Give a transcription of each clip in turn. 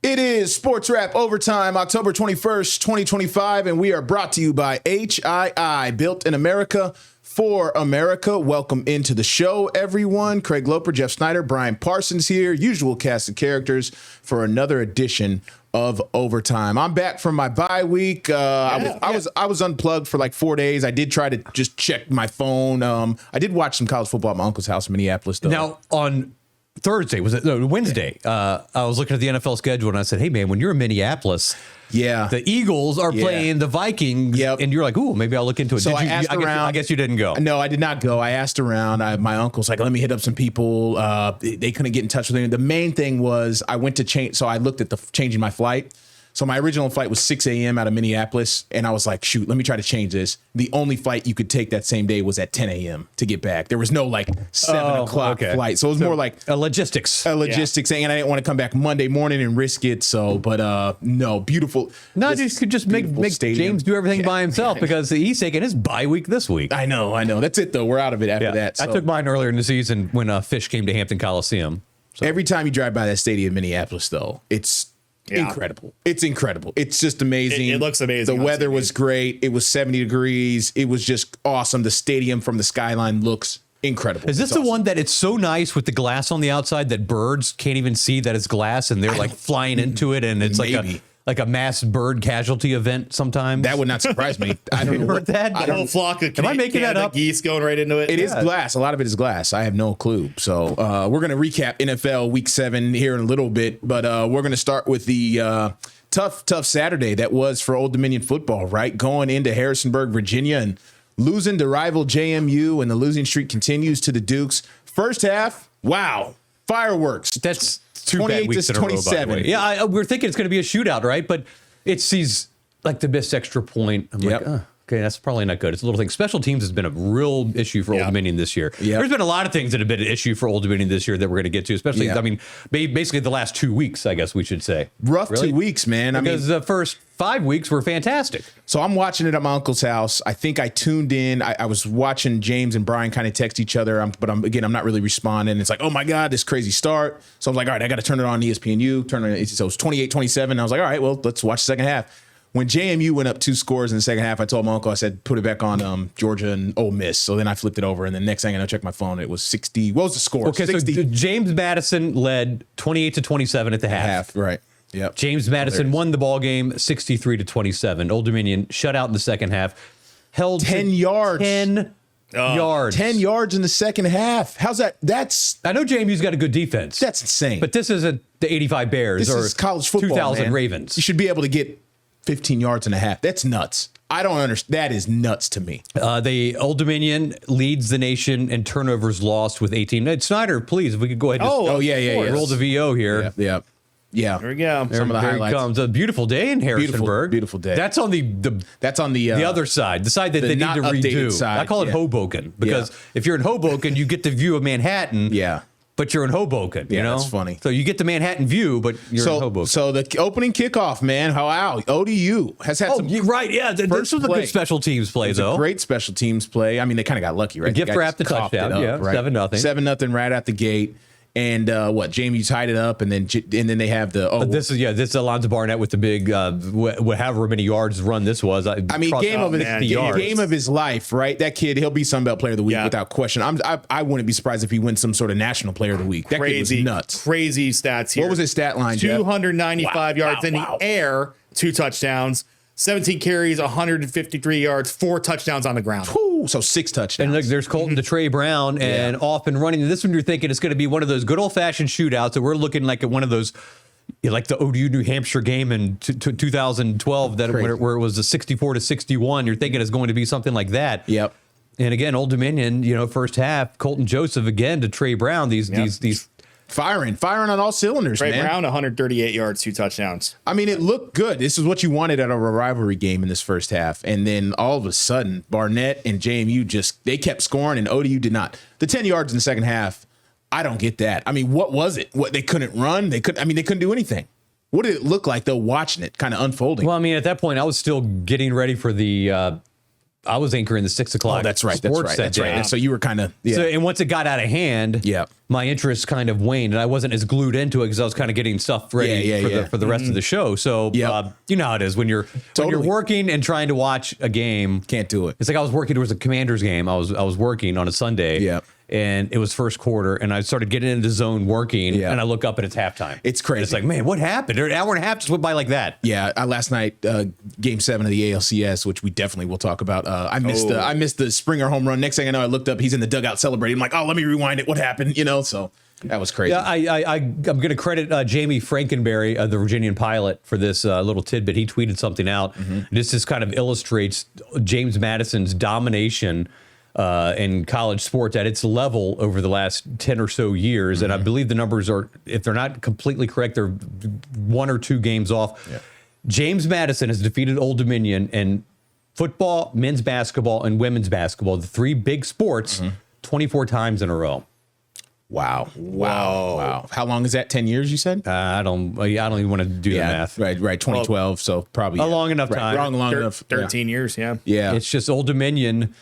It is Sportswrap Overtime, October 21st, 2025, and we are brought to you by HII, built in America for America. Welcome into the show, everyone. Craig Loper, Jeff Snyder, Brian Parsons here, usual cast of characters for another edition of Overtime. I'm back from my bye week. I was unplugged for like 4 days. I did try to just check my phone. I did watch some college football at my uncle's house in Minneapolis, though. Now, on Thursday, was it? No, Wednesday. I was looking at the NFL schedule and I said, hey, man, when you're in Minneapolis, the Eagles are playing the Vikings. And you're like, ooh, maybe I'll look into it. So I asked around. I guess you didn't go. No, I did not go. I asked around. My uncle's like, let me hit up some people. They couldn't get in touch with me. The main thing was I went to change. So I looked at changing my flight. So my original flight was 6 a.m. out of Minneapolis, and I was like, shoot, let me try to change this. The only flight you could take that same day was at 10 a.m. to get back. There was no like 7 o'clock flight. So it was more like a logistics thing, and I didn't want to come back Monday morning and risk it. So, but no, beautiful. No, you could just make James do everything by himself because he's taking his bye week this week. I know. That's it, though. We're out of it after that. So. I took mine earlier in the season when Fish came to Hampton Coliseum. So. Every time you drive by that stadium in Minneapolis, though, it's incredible. It's incredible. It's just amazing. It looks amazing. The weather was great. It was 70 degrees. It was just awesome. The stadium from the skyline looks incredible. Is this the one that it's so nice with the glass on the outside that birds can't even see that it's glass and they're like flying into it and it's like a mass bird casualty event sometimes? That would not surprise me. I don't know. Heard that? The whole flock of Am I making that up? Geese going right into it. It is glass. A lot of it is glass. I have no clue. So we're going to recap NFL Week 7 here in a little bit, but we're going to start with the tough Saturday that was for Old Dominion football, right? Going into Harrisonburg, Virginia, and losing to rival JMU, and the losing streak continues to the Dukes. First half, wow, fireworks. That's 28 to 27. Yeah, we're thinking it's going to be a shootout, right? But it sees like the missed extra point. I'm like, okay, that's probably not good. It's a little thing. Special teams has been a real issue for Old Dominion this year. There's been a lot of things that have been an issue for Old Dominion this year that we're going to get to, especially, I mean, basically the last 2 weeks, I guess we should say. Rough 2 weeks, man. Because the first 5 weeks were fantastic. So I'm watching it at my uncle's house. I think I tuned in. I was watching James and Brian kind of text each other, but I'm not really responding. It's like, oh my God, this crazy start. So I was like, all right, I got to turn it on ESPNU. So it's 28-27. I was like, all right, well, let's watch the second half. When JMU went up 2 scores in the second half, I told my uncle, I said, put it back on Georgia and Ole Miss. So then I flipped it over, and the next thing I checked my phone, it was 60. What was the score? Okay, 60. So James Madison led 28-27 at the half. Right. Yep. James Madison won the ball game 63-27. Old Dominion shut out in the second half. Held 10 yards. 10 yards. 10 yards in the second half. How's that? I know JMU's got a good defense. That's insane. But this isn't the 85 Bears this is college football, 2000 Ravens. You should be able to get 15 yards and a half. That's nuts. I don't understand. That is nuts to me. The Old Dominion leads the nation in turnovers lost with 18. Snyder, please, if we could go ahead and roll the VO here. Yeah. There we go. Some of the highlights. Comes a beautiful day in Harrisonburg. Beautiful day. That's on the other side, the side that they need to redo. Side. I call it Hoboken because if you're in Hoboken, you get the view of Manhattan. Yeah. But you're in Hoboken, you know? That's funny. So you get the Manhattan view, but you're in Hoboken. So the opening kickoff, man, ODU has had some. Right, yeah. This was a good special teams play, though. A great special teams play. I mean, they kind of got lucky, right? Gift wrapped the touchdown, right? 7-0. 7-0 right out the gate. And JMU tied it up, and then they have the this is Alonzo Barnett with the big however many yards run this was. Game of his life, right? That kid, he'll be Sun Belt Player of the Week without question. I wouldn't be surprised if he wins some sort of National Player of the Week. That kid was nuts. Crazy stats here. What was his stat line, 295 yards in the air, 2 touchdowns. 17 carries, 153 yards, 4 touchdowns on the ground. Woo, so 6 touchdowns. And look, there's Colton to Trey Brown and off and running. And this one you're thinking it's going to be one of those good old-fashioned shootouts that we're looking like at one of those, like the ODU New Hampshire game in 2012 where it was a 64-61. You're thinking it's going to be something like that. Yep. And again, Old Dominion, first half, Colton Joseph again to Trey Brown. These Firing on all cylinders, man. Brown, 138 yards, 2 touchdowns. I mean, it looked good. This is what you wanted out of a rivalry game in this first half. And then all of a sudden, Barnett and JMU they kept scoring and ODU did not. The 10 yards in the second half, I don't get that. I mean, what was it? They couldn't run? They couldn't do anything. What did it look like, though, watching it kind of unfolding? Well, I mean, at that point, I was still getting ready for the I was anchoring the 6 o'clock. Oh, that's right. Sports That's right. So you were kind of So, and once it got out of hand, my interest kind of waned, and I wasn't as glued into it because I was kind of getting stuff ready for the rest of the show. So you know how it is when you're working and trying to watch a game. Can't do it. It's like I was working. There was a Commanders game. I was working on a Sunday. Yeah. And it was first quarter, and I started getting into zone working, and I look up and it's halftime. It's crazy. And it's like, man, what happened? An hour and a half just went by like that. Yeah, last night, Game 7 of the ALCS, which we definitely will talk about. I missed the Springer home run. Next thing I know, I looked up, he's in the dugout celebrating. I'm like, oh, let me rewind it. What happened? So that was crazy. Yeah, I'm going to credit Jamie Frankenberry, the Virginian pilot, for this little tidbit. He tweeted something out. This just kind of illustrates James Madison's domination in college sports at its level over the last 10 or so years. And I believe the numbers are, if they're not completely correct, they're 1 or 2 games off. Yeah. James Madison has defeated Old Dominion in football, men's basketball, and women's basketball, the 3 big sports, 24 times in a row. Wow. How long is that? 10 years, you said? I don't even want to do the math. Right. 2012. So probably a long enough time. Long enough. 13 years. Yeah. It's just Old Dominion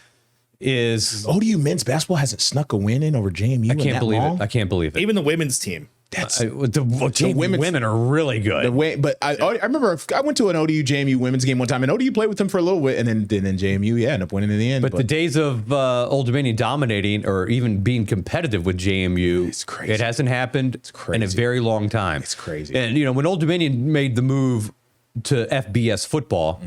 is ODU men's basketball hasn't snuck a win in over JMU. I can't believe it. Even the women's team. The women are really good. But I remember I went to an ODU JMU women's game one time, and ODU played with them for a little bit, and then JMU ended up winning in the end. But the days of Old Dominion dominating or even being competitive with JMU, it's crazy. It hasn't happened in a very long time. It's crazy. And when Old Dominion made the move to FBS football,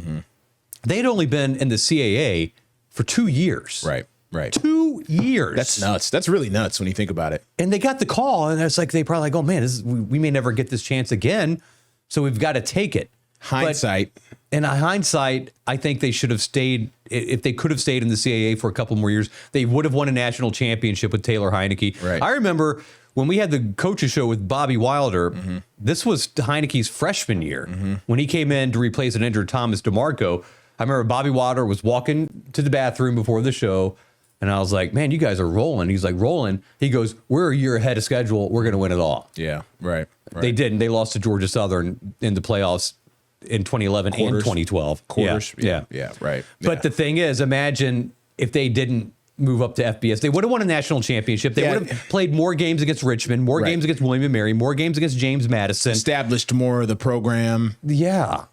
they had only been in the CAA for 2 years. Right. 2 years. That's nuts. That's really nuts when you think about it. And they got the call, and it's like they probably like, oh man, we may never get this chance again, so we've got to take it. Hindsight. In hindsight, I think they should have stayed. If they could have stayed in the CAA for a couple more years, they would have won a national championship with Taylor Heineke. Right. I remember when we had the coaches show with Bobby Wilder. This was Heineke's freshman year when he came in to replace an injured Thomas DeMarco. I remember Bobby Wilder was walking to the bathroom before the show. And I was like, man, you guys are rolling. He's like, rolling. He goes, we're a year ahead of schedule. We're going to win it all. Yeah, right. They didn't. They lost to Georgia Southern in the playoffs in 2011 and 2012. Quarters. Yeah, right. But the thing is, imagine if they didn't move up to FBS. They would have won a national championship. They would have played more games against Richmond, more games against William & Mary, more games against James Madison. Established more of the program. Yeah.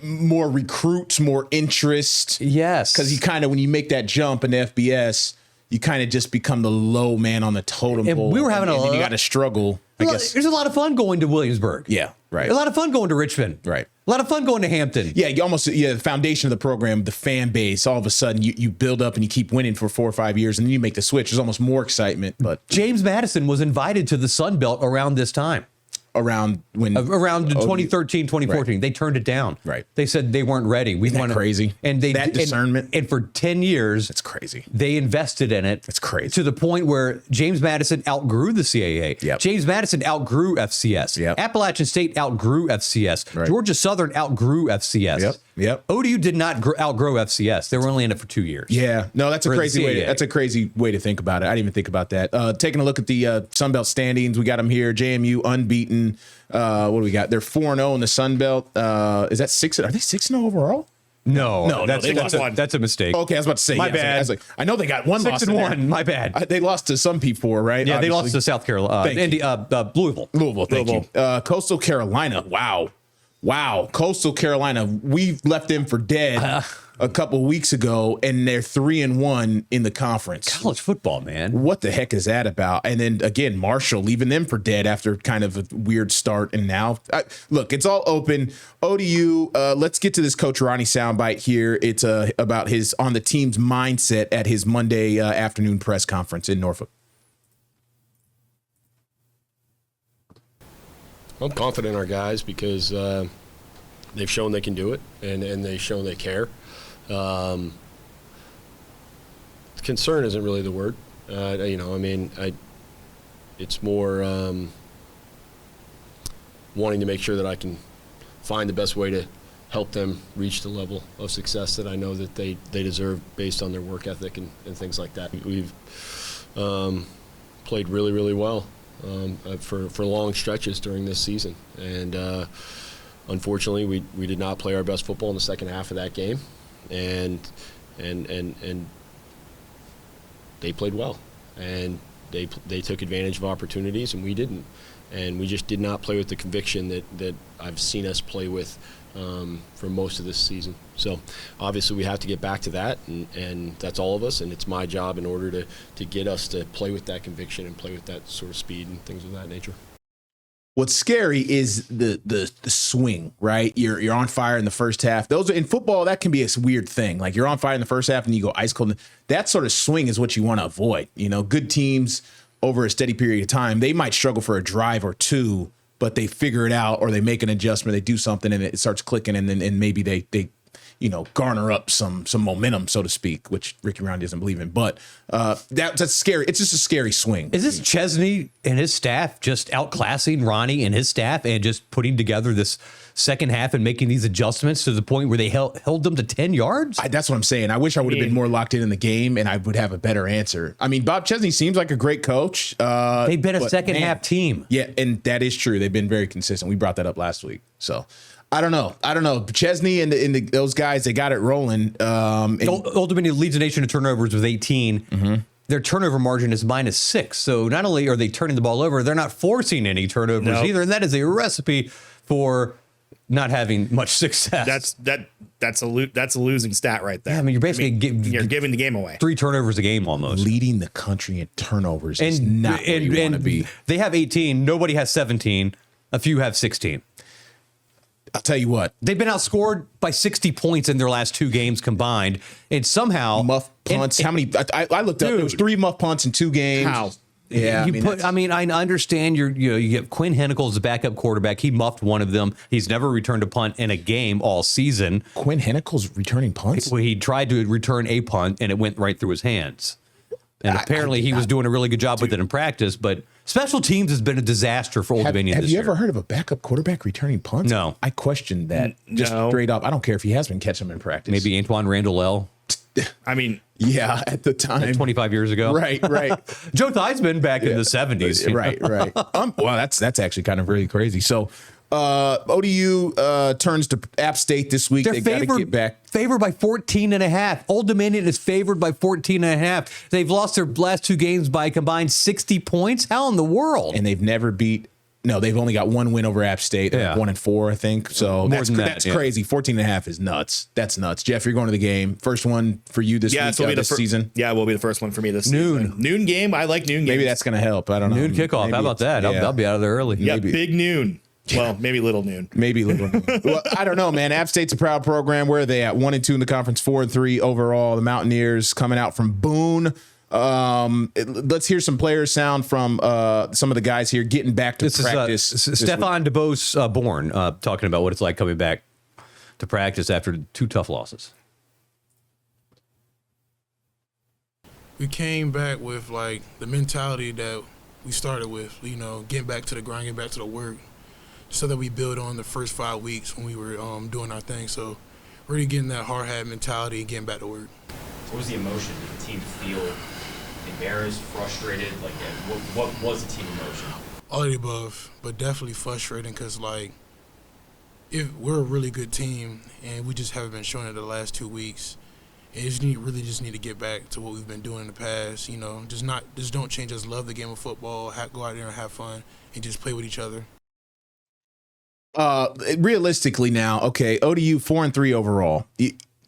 More recruits, more interest. Yes. Because you kind of, when you make that jump in FBS, you kind of just become the low man on the totem pole. We were having and then you got to struggle. I guess there's a lot of fun going to Williamsburg. Yeah, right. A lot of fun going to Richmond. Right. A lot of fun going to Hampton. Yeah, the foundation of the program, the fan base, all of a sudden you build up and you keep winning for 4 or 5 years, and then you make the switch. There's almost more excitement. But James Madison was invited to the Sun Belt around this time. Around 2013, 2014. Right. They turned it down. Right. They said they weren't ready. Isn't that crazy? And that discernment. And for 10 years, it's crazy. They invested in it. It's crazy. To the point where James Madison outgrew the CAA. Yep. James Madison outgrew FCS. Yep. Appalachian State outgrew FCS. Right. Georgia Southern outgrew FCS. Yep. ODU did not outgrow FCS. They were only in it for 2 years. Yeah. No, that's a crazy way. That's a crazy way to think about it. I didn't even think about that. Taking a look at the Sun Belt standings, we got them here. JMU unbeaten. What do we got? They're 4-0 in the Sun Belt. Is that 6? Are they 6-0 overall? No, that's a mistake. Okay, I was about to say. My bad. I know they got one loss. 6-1. My bad. They lost to some P4, right? Yeah, obviously. They lost to South Carolina. Louisville. Thank you. Coastal Carolina. Wow. Coastal Carolina. We left them for dead a couple weeks ago, and they're 3-1 in the conference. College football, man. What the heck is that about? And then again, Marshall leaving them for dead after kind of a weird start. And now, look, it's all open. ODU. Let's get to this Coach Ronnie soundbite here. It's about his on the team's mindset at his Monday afternoon press conference in Norfolk. I'm confident in our guys because they've shown they can do it, and they've shown they care. Concern isn't really the word. It's more wanting to make sure that I can find the best way to help them reach the level of success that I know that they deserve based on their work ethic and things like that. We've played really, really well for long stretches during this season, and unfortunately we did not play our best football in the second half of that game, and they played well, and they took advantage of opportunities and we didn't, and we just did not play with the conviction that I've seen us play with for most of this season. So obviously we have to get back to that, and that's all of us, and it's my job in order to get us to play with that conviction and play with that sort of speed and things of that nature. What's scary is the swing, right? You're on fire in the first half. Those in football, that can be a weird thing. Like you're on fire in the first half and you go ice cold. That sort of swing is what you want to avoid. You know, good teams over a steady period of time, they might struggle for a drive or two, but they figure it out, or they make an adjustment, they do something, and it starts clicking, and then maybe they garner up some momentum, so to speak, which Ricky Round doesn't believe in. But that's scary. It's just a scary swing. Is this Chesney and his staff just outclassing Ronnie and his staff and just putting together this second half and making these adjustments to the point where they held them to 10 yards? That's what I'm saying. I wish I would have been more locked in the game, and I would have a better answer. I mean, Bob Chesney seems like a great coach. They've been a second half team. Yeah, and that is true. They've been very consistent. We brought that up last week. So I don't know. Chesney and those guys, they got it rolling. Ultimately leads the nation in turnovers with 18. Mm-hmm. Their turnover margin is -6. So not only are they turning the ball over, they're not forcing any turnovers either. And that is a recipe for not having much success. That's a losing stat right there. Yeah, I mean, you're basically you're giving the game away. 3 turnovers a game almost. Leading the country in turnovers is not where you want to be. They have 18. Nobody has 17. A few have 16. I'll tell you what. They've been outscored by 60 points in their last 2 games combined. And somehow muff punts. How many? I looked up. There was 3 muff punts in 2 games. How? Yeah, I understand you get Quinn Henicle as a backup quarterback. He muffed one of them. He's never returned a punt in a game all season. Quinn Henicle's returning punts? Well, he tried to return a punt and it went right through his hands. And apparently he was doing a really good job with it in practice, but special teams has been a disaster for Old Dominion this year. Have you ever heard of a backup quarterback returning punts? No. I questioned that just straight up. I don't care if he has been catching them in practice. Maybe Antoine Randall. I mean, yeah, at the time. 25 years ago. Right. Joe Theismann back in the 70s. Right. Well, that's actually kind of really crazy. So ODU turns to App State this week. They got to get back. Favored by 14.5. Old Dominion is favored by 14.5. They've lost their last 2 games by a combined 60 points. How in the world? And they've never beat. No, they've only got 1 win over App State. Yeah. 1-4, I think. So that's crazy. 14.5 is nuts. That's nuts. Jeff, you're going to the game. First one for you this week, this season. Yeah, it will be the first one for me this season. Noon game. I like noon games. Maybe that's going to help. I don't know. Noon kickoff. How about that? I'll be out of there early. Yeah, big noon. Well, maybe little noon. Well, I don't know, man. App State's a proud program. Where are they at? 1-2 in the conference, 4-3 overall. The Mountaineers coming out from Boone. Let's hear some player sound from some of the guys here getting back to practice. This is Stefan DeBose Born talking about what it's like coming back to practice after 2 tough losses. We came back with like the mentality that we started with, getting back to the grind, getting back to the work, so that we build on the first 5 weeks when we were doing our thing. So really getting that hard hat mentality and getting back to work. What was the emotion? Did the team feel embarrassed, frustrated? Like, what was the team emotion? All of the above, but definitely frustrating because, if we're a really good team and we just haven't been showing it the last 2 weeks, and just need to get back to what we've been doing in the past. Just don't change us. Love the game of football. Go out there and have fun and just play with each other. Realistically now, okay, ODU 4-3 overall.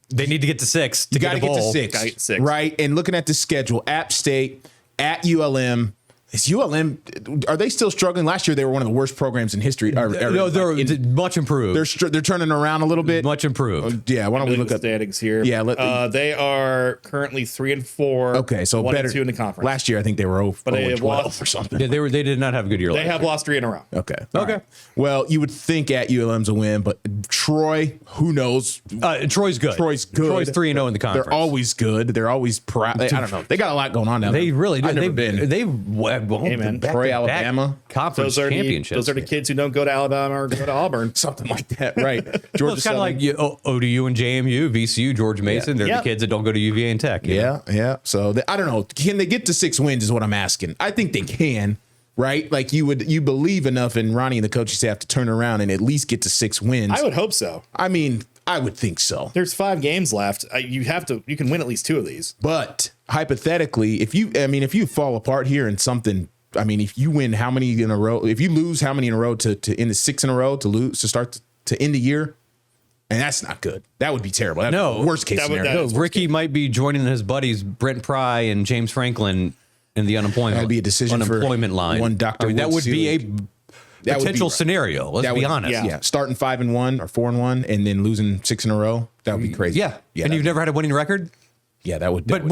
They need to get to 6 You got to get to 6, right? And looking at the schedule, App State, at ULM. Is ULM, are they still struggling? Last year, they were one of the worst programs in history. No, they're much improved. They're turning around a little bit. Much improved. Yeah, why don't we look at standings here? Yeah, they are currently 3-4. Okay, so 1-2 in the conference. Last year, I think they were 0-12 or something. Yeah, they did not have a good year. They have lost 3 in a row. Okay. Right. Well, you would think at ULM's a win, but Troy, who knows? Troy's good. Troy's good. Troy's 3-0 in the conference. They're always good. They're always proud. I don't know. They got a lot going on down there. They really do. I've never been. They've Troy, Alabama conference championships. Those are the kids who don't go to Alabama or go to Auburn. Something like that, right? Georgia well, it's kind of like ODU and JMU, VCU, George Mason. They're the kids that don't go to UVA and Tech. Yeah. So I don't know. Can they get to 6 wins is what I'm asking. I think they can, right? Like you believe enough in Ronnie and the coaching staff to turn around and at least get to 6 wins. I would hope so. I mean, I would think so. There's 5 games left. You can win at least 2 of these. But hypothetically, if you fall apart here and something, if you win how many in a row, if you lose how many in a row to end the 6 in a row to start to end the year, and that's not good. That would be terrible. That's No. worst case scenario. Ricky might be joining his buddies Brent Pry and James Franklin in the That'd be a decision for line. one Dr. That would be a That would potential be right. scenario. Let's be honest. Yeah. Starting 5-1 or 4-1 and then losing 6 in a row. That would be crazy. Yeah. And you've never had a winning record? Yeah, that would. But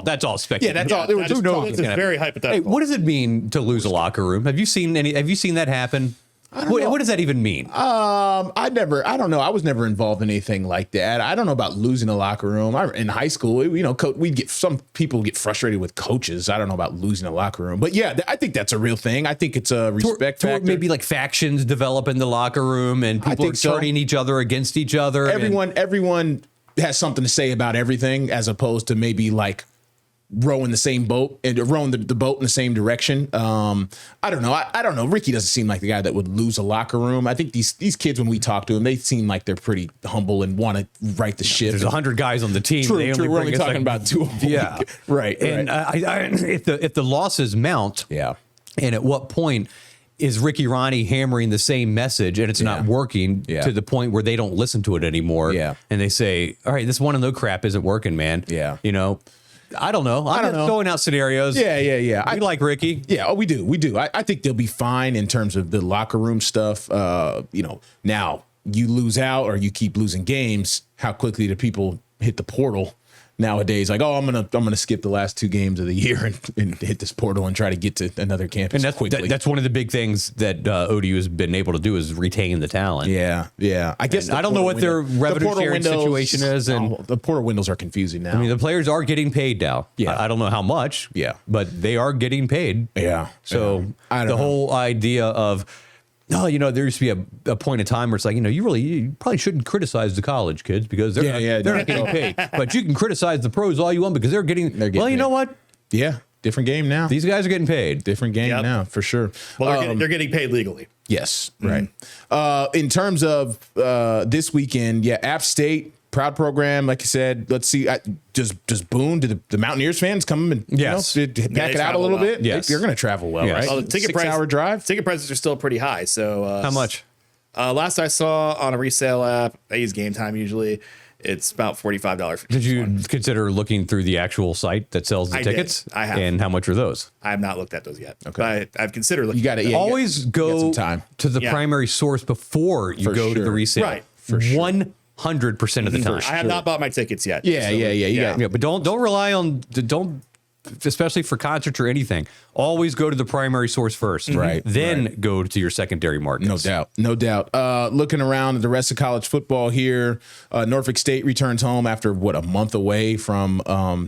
that's all speculative. Yeah, that's all. Who knows? It's very hypothetical. Hey, what does it mean to lose a locker room? Have you seen that happen? What does that even mean? I don't know. I was never involved in anything like that. I don't know about losing a locker room. In high school, some people get frustrated with coaches. I don't know about losing a locker room, but yeah, I think that's a real thing. I think it's a respect factor. Maybe like factions develop in the locker room and people are turning each other against each other. Everyone has something to say about everything, as opposed to maybe like rowing the same boat and rowing the boat in the same direction. I don't know. I don't know. Ricky doesn't seem like the guy that would lose a locker room. I think these kids, when we talk to them, they seem like they're pretty humble and want to right the ship. There's 100 guys on the team. True. We're only talking about 2 of them. Yeah. Right. And if the losses mount, yeah. And at what point is Ricky Ronnie hammering the same message and it's not working to the point where they don't listen to it anymore? Yeah. And they say, all right, this one and no crap isn't working, man. Yeah. I don't know. I'm just throwing out scenarios. Yeah. I like Ricky. Yeah, we do. I think they'll be fine in terms of the locker room stuff. Now you lose out or you keep losing games. How quickly do people hit the portal nowadays? Like, I'm gonna skip the last 2 games of the year and hit this portal and try to get to another campus. And quickly. That's one of the big things that ODU has been able to do is retain the talent. Yeah. I guess I don't know what their revenue sharing situation is, and the portal windows are confusing now. I mean, the players are getting paid now. Yeah. I don't know how much. Yeah. But they are getting paid. Yeah. So I don't the know. whole idea of, there used to be a point in time where it's like, you probably shouldn't criticize the college kids because they're not getting paid. But you can criticize the pros all you want because they're getting paid. You know what? Yeah. Different game now. These guys are getting paid. Different game now, for sure. Well, they're getting paid legally. Yes, right. In terms of this weekend, App State, proud program. Like I said, let's see. Just Boone, do the Mountaineers fans come and back it out a little bit? Yes. They're going to travel well, Yes. right? Well, the ticket 6-hour drive. Ticket prices are still pretty high. So How much? Last I saw on a resale app, I use Game Time usually. It's about $45. Did you consider looking through the actual site that sells the tickets? I have. And how much are those? I have not looked at those yet. Okay. But I've considered looking. You got it. Always go to the primary source before you go to the resale. Right. For sure. 100% of the time. I have not bought my tickets yet. Yeah. Yeah, but don't rely on especially for concerts or anything. Always go to the primary source first. Right. Then go to your secondary markets. No doubt. Looking around at the rest of college football here, Norfolk State returns home after a month away from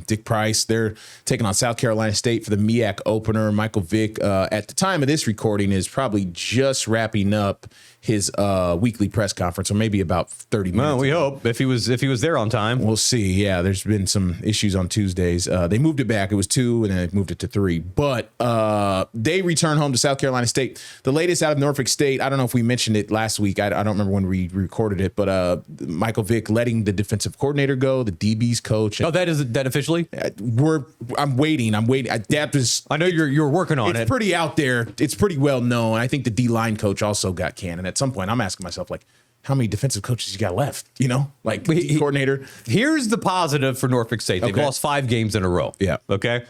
Dick Price. They're taking on South Carolina State for the MEAC opener. Michael Vick, at the time of this recording, is probably just wrapping up his weekly press conference, or maybe about 30 minutes. Well, we hope if he was there on time. We'll see. Yeah, there's been some issues on Tuesdays. They moved it back. It was 2, and then they moved it to 3. But they return home to South Carolina State. The latest out of Norfolk State, I don't know if we mentioned it last week. I don't remember when we recorded it, but Michael Vick letting the defensive coordinator go, the DB's coach. Oh, that officially? I'm waiting. I know you're working on it. It's pretty out there. It's pretty well known. I think the D-line coach also got canned. And at some point, I'm asking myself, like, how many defensive coaches you got left? Like coordinator. Here's the positive for Norfolk State. They've lost 5 games in a row. Yeah. Okay.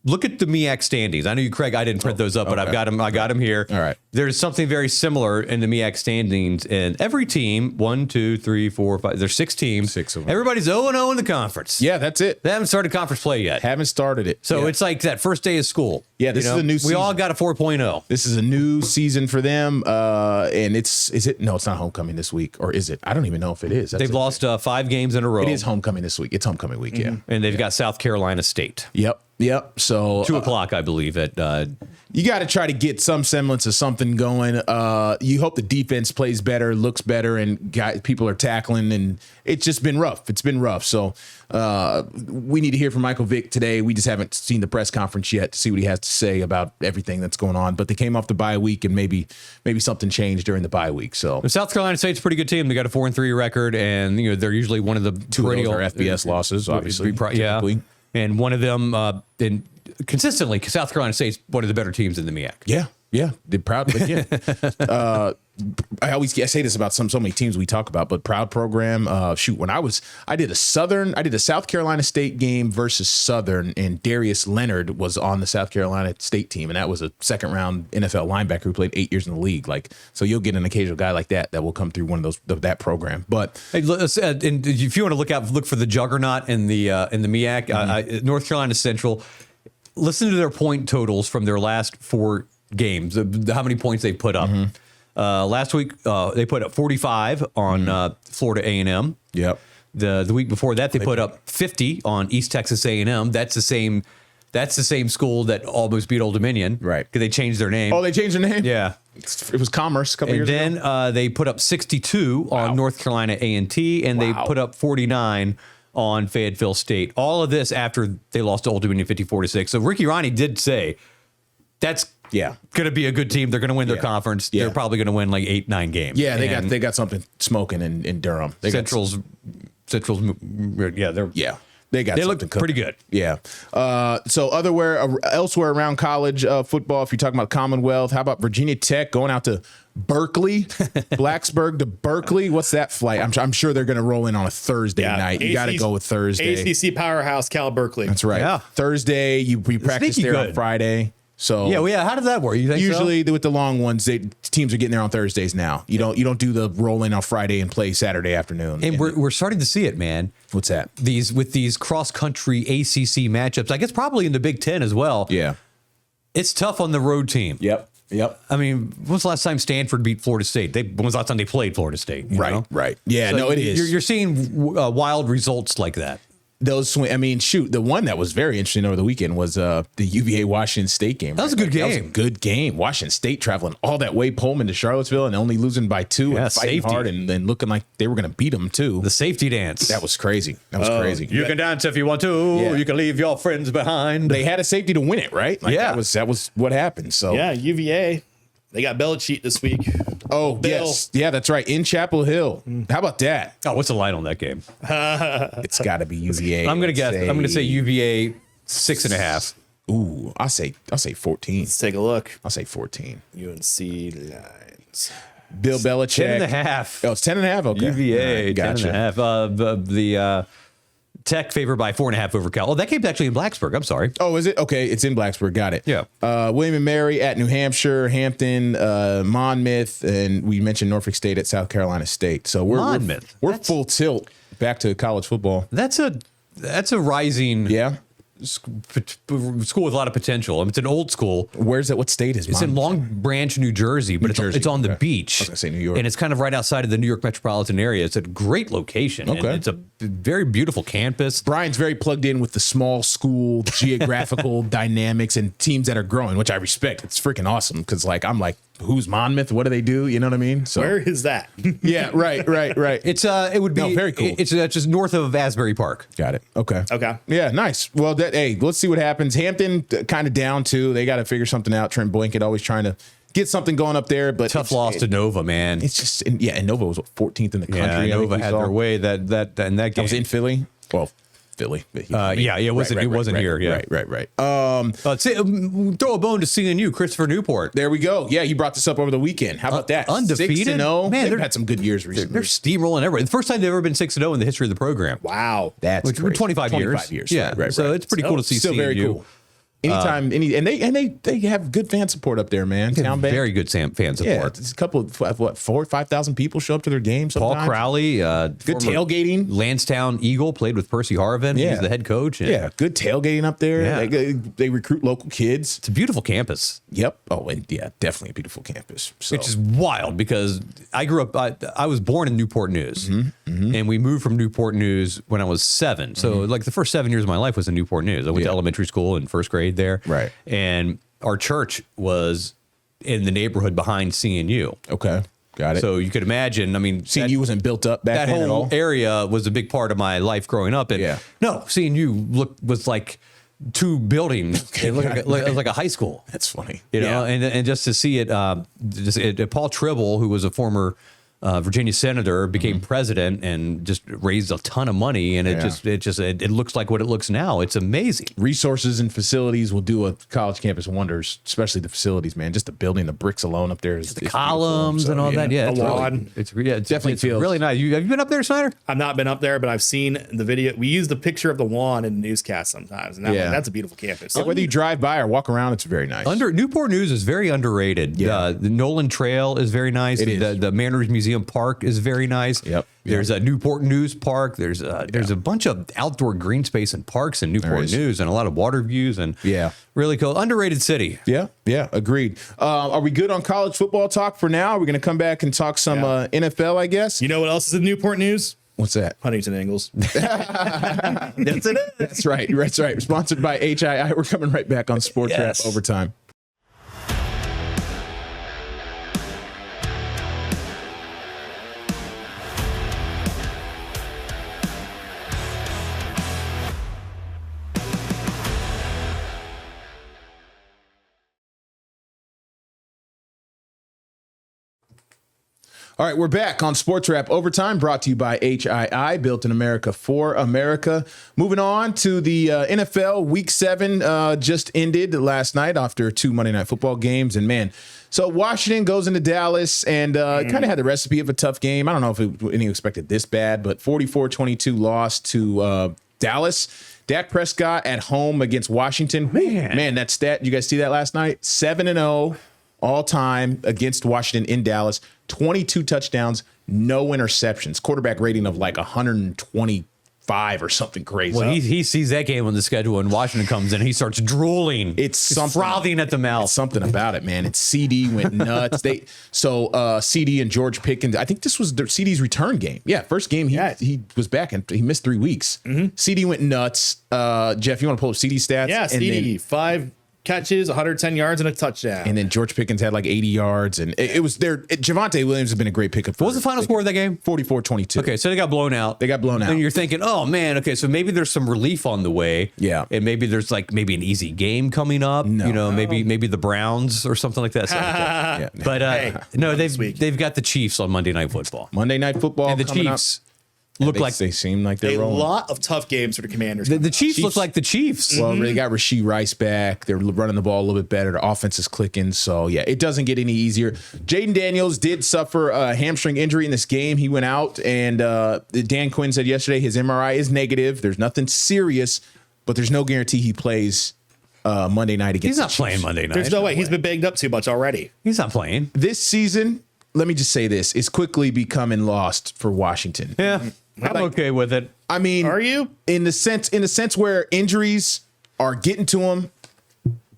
Look at the MEAC standings. I know you, Craig, I didn't print those up, but I've got them. I got them here. All right. There's something very similar in the MEAC standings, and every team, 1, 2, 3, 4, 5. There's 6 teams. 6 of them. Everybody's 0-0 in the conference. Yeah, that's it. They haven't started conference play yet. Haven't started it. So it's like that first day of school. Yeah, this is a new We season. all got a 4.0. This is a new season for them, and no, it's not homecoming this week, or is it? I don't even know if it is. They've lost 5 games in a row. It is homecoming this week. It's homecoming week, yeah. And they've got South Carolina State. Yep. Yep. So 2 o'clock, I believe. You got to try to get some semblance of something going. You hope the defense plays better, looks better, and people are tackling. And it's just been rough. It's been rough. So we need to hear from Michael Vick today. We just haven't seen the press conference yet to see what he has to say about everything that's going on. But they came off the bye week, and maybe something changed during the bye week. So South Carolina State's a pretty good team. They got a 4-3 record, and they're usually one of the perennial FBS losses, obviously. Yeah, and one of them consistently, South Carolina State's one of the better teams in the MEAC. Yeah, they're proud. But yeah, I say this about so many teams we talk about, but proud program. When I did a South Carolina State game versus Southern, and Darius Leonard was on the South Carolina State team, and that was a second round NFL linebacker who played 8 years in the league. So you'll get an occasional guy like that will come through one of that program. But hey, and if you want to look for the juggernaut in the MEAC, North Carolina Central. Listen to their point totals from their last 4 games, how many points they put up. Last week, they put up 45 on Florida A&M. Yep. The week before that, they put up 50 on East Texas A&M. That's the same school that almost beat Old Dominion. Right. Because they changed their name. Oh, they changed their name? Yeah. It was Commerce a couple years ago. And then they put up 62 on North Carolina A&T, and they put up 49 on Fayetteville State. All of this after they lost to Old Dominion 54-6. So Ricky Ronnie did say that's going to be a good team. They're going to win their conference. They're probably going to win like 8-9 games. Yeah, they got something smoking in Durham. Central's they look pretty good. Yeah. So elsewhere around college football, if you're talking about Commonwealth, how about Virginia Tech going out to Berkeley, Blacksburg to Berkeley? What's that flight? I'm sure they're going to roll in on a Thursday night. You got to go with Thursday. ACC powerhouse, Cal Berkeley. That's right. Yeah. Thursday, we practice there on Friday. So how does that work? You think usually with the long ones, teams are getting there on Thursdays now. You don't do the roll in on Friday and play Saturday afternoon. And we're starting to see it, man. What's that? These cross country ACC matchups. I guess probably in the Big Ten as well. Yeah, it's tough on the road team. Yep. I mean, when was the last time Stanford beat Florida State? When was the last time they played Florida State? Right. Yeah, so it is. You're seeing wild results like that. The one that was very interesting over the weekend was the UVA Washington State game. That was a good game. That was a good game. Washington State traveling all that way, Pullman to Charlottesville, and only losing by 2 and fighting hard and then looking like they were going to beat them too. The safety dance. That was crazy. You can dance if you want to. Yeah. You can leave your friends behind. They had a safety to win it, right? That was what happened. So UVA. They got Belichick this week. Oh, yes. Yeah, that's right. In Chapel Hill. How about that? Oh, what's the line on that game? It's got to be UVA. I'm going to guess. I'm going to say UVA 6.5. Ooh, I'll say 14. Let's take a look. I'll say 14. UNC lines. Bill Belichick. 10.5. Oh, it's 10.5? Okay. UVA, gotcha. 10.5. The Tech favored by 4.5 over Cal. Oh, that game's actually in Blacksburg. I'm sorry. Oh, is it? Okay, it's in Blacksburg. Got it. Yeah. William and Mary at New Hampshire, Hampton, Monmouth, and we mentioned Norfolk State at South Carolina State. So we're full tilt back to college football. That's a rising school with a lot of potential. I mean, it's an old school. Where's it? What state is it? It's in Long Branch, New Jersey, but it's on the beach. I was going to say New York. And it's kind of right outside of the New York metropolitan area. It's a great location. Okay. And it's a very beautiful campus. Brian's very plugged in with the small school geographical dynamics and teams that are growing, which I respect. It's freaking awesome because I'm like, who's Monmouth? What do they do? You know what I mean? So where is that? Yeah, right. It's it would be very cool. It's just north of Asbury Park. Got it. Okay. Yeah, nice. Well, let's see what happens. Hampton kind of down too. They got to figure something out. Trent Blanket always trying to get something going up there, but tough loss to Nova, man. It's just and Nova was 14th in the country. Yeah, Nova had their way that in that game. I was in Philly. Well, Philly. It wasn't here. Yeah, right. Throw a bone to CNU, Christopher Newport. There we go. Yeah, you brought this up over the weekend. How about that? Undefeated. 6-0. Man, they've had some good years recently. They're steamrolling everybody. The first time they've ever been 6-0 in the history of the program. Wow, that's crazy. 25 years. 25 years. Yeah, right. So it's pretty cool to see still CNU. Very cool. Anytime, and they have good fan support up there, man. Town Bank, very good fan support. Yeah, it's a couple of 4,000 or 5,000 people show up to their games. Paul sometimes. Crowley, good tailgating. Lansdowne Eagle, played with Percy Harvin. Yeah. He's the head coach. Yeah, good tailgating up there. Yeah. They recruit local kids. It's a beautiful campus. Yep. Oh, and yeah, definitely a beautiful campus. So. Which is wild because I grew up. I was born in Newport News, and we moved from Newport News when I was 7. So like the first 7 years of my life was in Newport News. I went to elementary school and first grade there. Right. And our church was in the neighborhood behind CNU. Okay. Got it. So you could imagine, I mean, CNU wasn't built up back that then at whole all. area was a big part of my life growing up. And no, CNU was like 2 buildings. It looked like a high school. That's funny. You know, and just to see it, Paul Tribble, who was a former Virginia senator, became president and just raised a ton of money, and it looks like what it looks now. It's amazing. Resources and facilities will do a college campus wonders, especially the facilities, man. Just the building, the bricks alone up there is The columns and all that. Yeah, The lawn. It's Definitely feels really nice. Have you been up there, Snyder? I've not been up there, but I've seen the video. We use the picture of the lawn in newscasts sometimes, and that's a beautiful campus. whether you drive by or walk around, it's very nice. Newport News is very underrated. Yeah. The Nolan Trail is very nice. It is. The Manners Museum Park is very nice. Yep. There's a Newport News Park. There's a bunch of outdoor green space and parks in Newport News, and a lot of water views, and really cool. Underrated city. Yeah, agreed. Are we good on college football talk for now? Are we going to come back and talk some NFL, I guess? You know what else is in Newport News? What's that? Huntington Ingalls. That's right. That's right. Sponsored by HII. We're coming right back on Sportswrap Overtime. All right, we're back on Sportswrap Overtime, brought to you by HII, built in America for America. Moving on to the NFL, Week 7 just ended last night after 2 Monday Night Football games. And, man, so Washington goes into Dallas and kind of had the recipe of a tough game. I don't know if anyone expected this bad, but 44-22 loss to Dallas. Dak Prescott at home against Washington. Man, that stat, you guys see that last night? 7-0 all time against Washington in Dallas. 22 touchdowns, no interceptions. Quarterback rating of like 125 or something crazy. Well, he sees that game on the schedule, and Washington comes in, and he starts drooling. It's frothing at the mouth. It's something about it, man. It's CD went nuts. CD and George Pickens. I think this was CD's return game. Yeah, first game he was back and he missed 3 weeks. CD went nuts. Jeff, you want to pull up CD stats? Yeah, CD 5 catches, 110 yards, and a touchdown. And then George Pickens had like 80 yards. And it was there. Javonte Williams has been a great pickup. What was the final score of that game? 44-22. Okay, so they got blown out. And you're thinking, oh, man, okay, so maybe there's some relief on the way. Yeah. And maybe there's maybe an easy game coming up. Maybe the Browns or something like that. But no, they've got the Chiefs on Monday Night Football. And the Chiefs look like they seem like they're a rolling. lot of tough games for the Commanders. The Chiefs look like the Chiefs. Well, they got Rashee Rice back. They're running the ball a little bit better. The offense is clicking. So, yeah, it doesn't get any easier. Jaden Daniels did suffer a hamstring injury in this game. He went out, and Dan Quinn said yesterday his MRI is negative. There's nothing serious, but there's no guarantee he plays Monday night against He's not playing Monday night. There's no way. He's been banged up too much already. He's not playing. This season, let me just say this, is quickly becoming lost for Washington. Yeah. I'm okay with it. I mean, are you? In the sense where injuries are getting to him,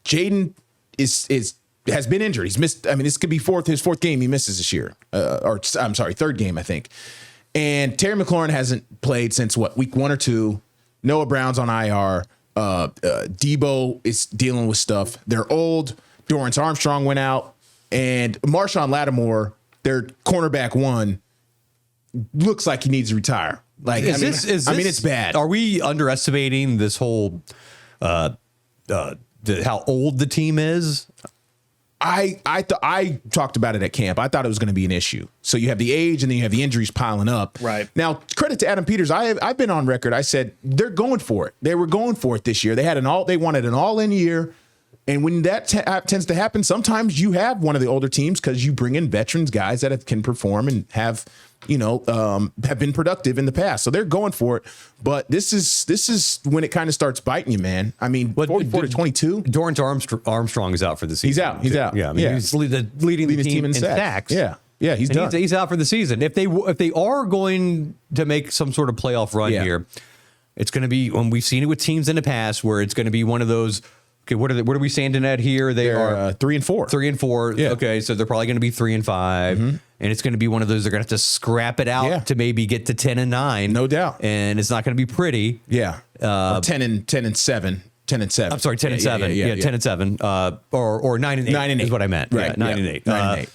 Jaden has been injured. He's missed. I mean, this could be his fourth game he misses this year. Third game, I think. And Terry McLaurin hasn't played since week 1 or 2. Noah Brown's on IR. Debo is dealing with stuff. They're old. Dorrance Armstrong went out, and Marshawn Lattimore, their cornerback 1, looks like he needs to retire. It's bad. Are we underestimating this whole how old the team is? I talked about it at camp. I thought it was going to be an issue. So you have the age, and then you have the injuries piling up. Right. Now, credit to Adam Peters. I've been on record. I said they're going for it. They were going for it this year. They wanted an all-in year. And when that tends to happen, sometimes you have one of the older teams because you bring in veterans, guys that can perform and have been productive in the past. So they're going for it. But this is when it kind of starts biting you, man. I mean, 44-22. Dorrance Armstrong is out for the season. He's out. Yeah, I mean, he's leading the team in sacks. Yeah, he's done. He's out for the season. If they are going to make some sort of playoff run here, it's going to be, when we've seen it with teams in the past, where it's going to be one of those. Okay, what are we standing at here? They're 3-4. 3-4. Yeah. Okay, so they're probably going to be 3-5, and it's going to be one of those. They're going to have to scrap it out to maybe get to 10-9, no doubt. And it's not going to be pretty. Yeah, 10-7. 10-7. I'm sorry, 10-7. Yeah, 10-7. Or 9-8. 9-8 is what I meant. Right. 9-8. 9-8.